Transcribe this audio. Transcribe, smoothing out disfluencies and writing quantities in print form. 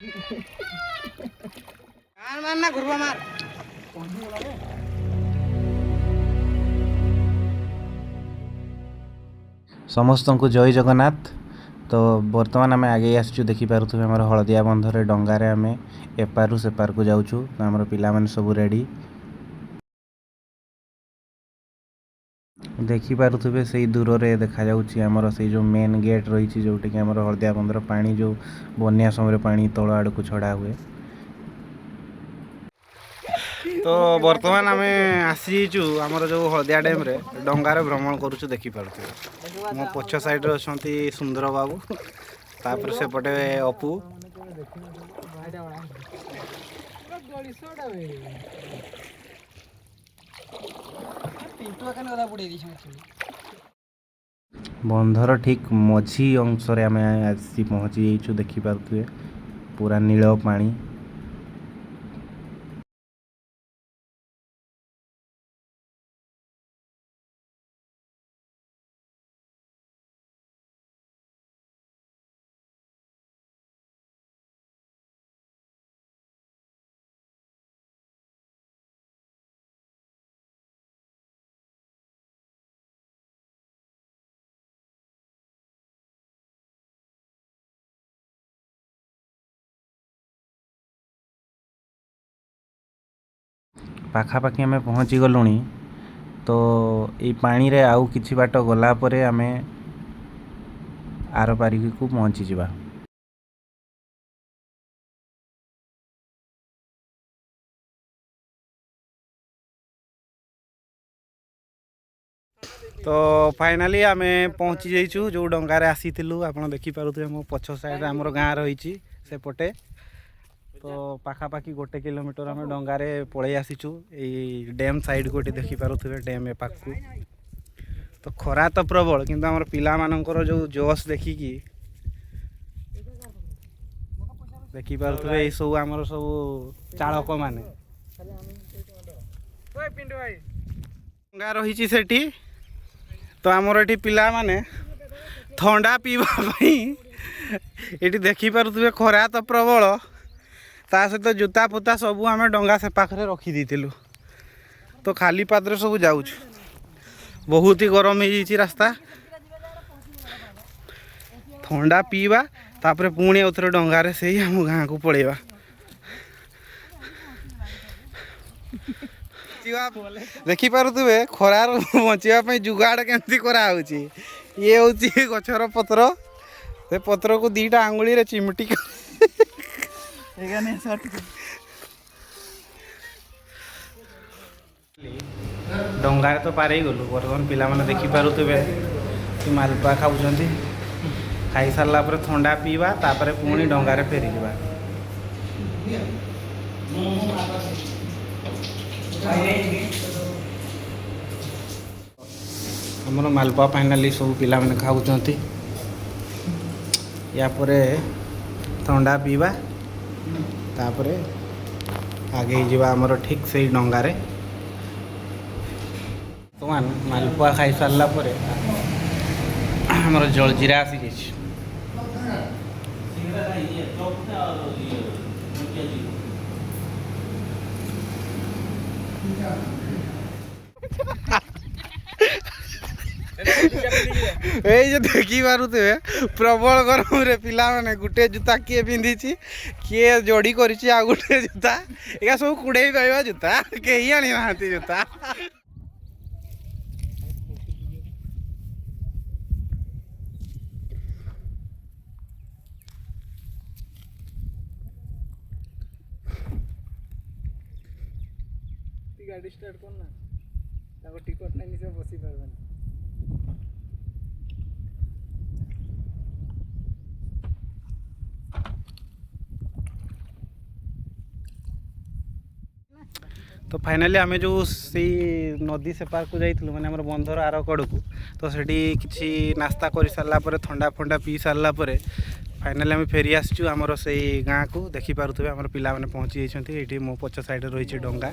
मार घुरवा मार समस्त को जय जगन्नाथ। तो बर्तमान आम आगे आसचु देखिपे आम हलदिया बंधर डंगार आम एपारू सेपार को जाऊँ। तो आम पिला सब रेडी देखिपे से दूर रे देखा आमर से जो मेन गेट रही जोटि कि आमर हलदिया बंधर पानी जो बन्या समय पानी तल आड़ को छड़ा हुए। तो बर्तमान आम आसीचु आमर जो हलदिया डैम रे डंगार भ्रमण करुचु देखिपे मो पछ साइड रे अछंती सुंदर बाबू तापर सेपटे अपू बंधर ठीक मझी अंश रे आम आसी पहुँची जाइछु देखिपे पूरा नील पानी। पाखापाखि आम पहुँची गलुँ। तो ये पानी रे आउ किछि बाट गला परे आमे आर पारिक को पहुँची जिबा। तो फाइनाली आम पहुँची जाइछु जो डंगारे आसीथिलु आपण देखि पारुथबे मो पछ साइड हमर गाँ रहिछि सेपटे। तो पाखापाखि 1 किलोमीटर आम डंगारे पळै आसीछु एई डैम साइड गोटे देखि पारुथबे डैम ए पाखु। तो खरा तो प्रबल किंतु हमर पिला मानकर जो जोश देखिकी देखि पारुथबे ए सब हमर सब चालक माने डंगा रहिछि सेठी। तो आमर ये पिला माने ठंडा पीवाई ये देखिपे खरा तो प्रबल ता सहित जूता फुता सब आम डंगा से पाखे रखी देलु। तो खाली पादरे सब जाऊँ बहुत ही गरम हो रास्ता ठंडा पीवा तापर पुणी उतरे डंगारे से ही आम गाँ को पड़ेगा। देखिपे खरार बचापी जुगाड़ केमती कराऊँची ये हूँ गचर पत्र से पत्र को 2टा आंगुली रे चिमटी डंगार तो पारे गलु बर्तमान पिला माने देखिपे कि मालपुआ खाऊँ खाई सारा पर ठंडा पीवा तापर पुणी डंगारे फेरी जावा। हमर मालपुआ फाइनाली सब पिला माने खाऊँ या परे ठंडा पीवा तापर आगे जावा आमर ठीक से डंगारे। तो मालपुआ खाई सारा पर आमर जलजीरा आसी जाइए। देखी पारे प्रबल गरम रे पिला माने गुटे जूता किए पिंधि किए जोड़ी कर गोटे जूता या सब कुड़े पाइबा जूता कहीं आनी ना जूता। गाड़ी स्टार्ट करना टिकट नहीं से बसी पारबे। तो फाइनाली आम जो सी नदी सेपार को जाइलु माने हमर बंधर आर कड़ को तो सेठी किछि नास्ता कर सारा ठंडा फंडा पी सारा फाइनाली आम फेरी आसचु आमर से गाँ को देखिपे आम पिला माने पहुँची जाइछन्ति। एठी मो पछ साइड रही डंगा।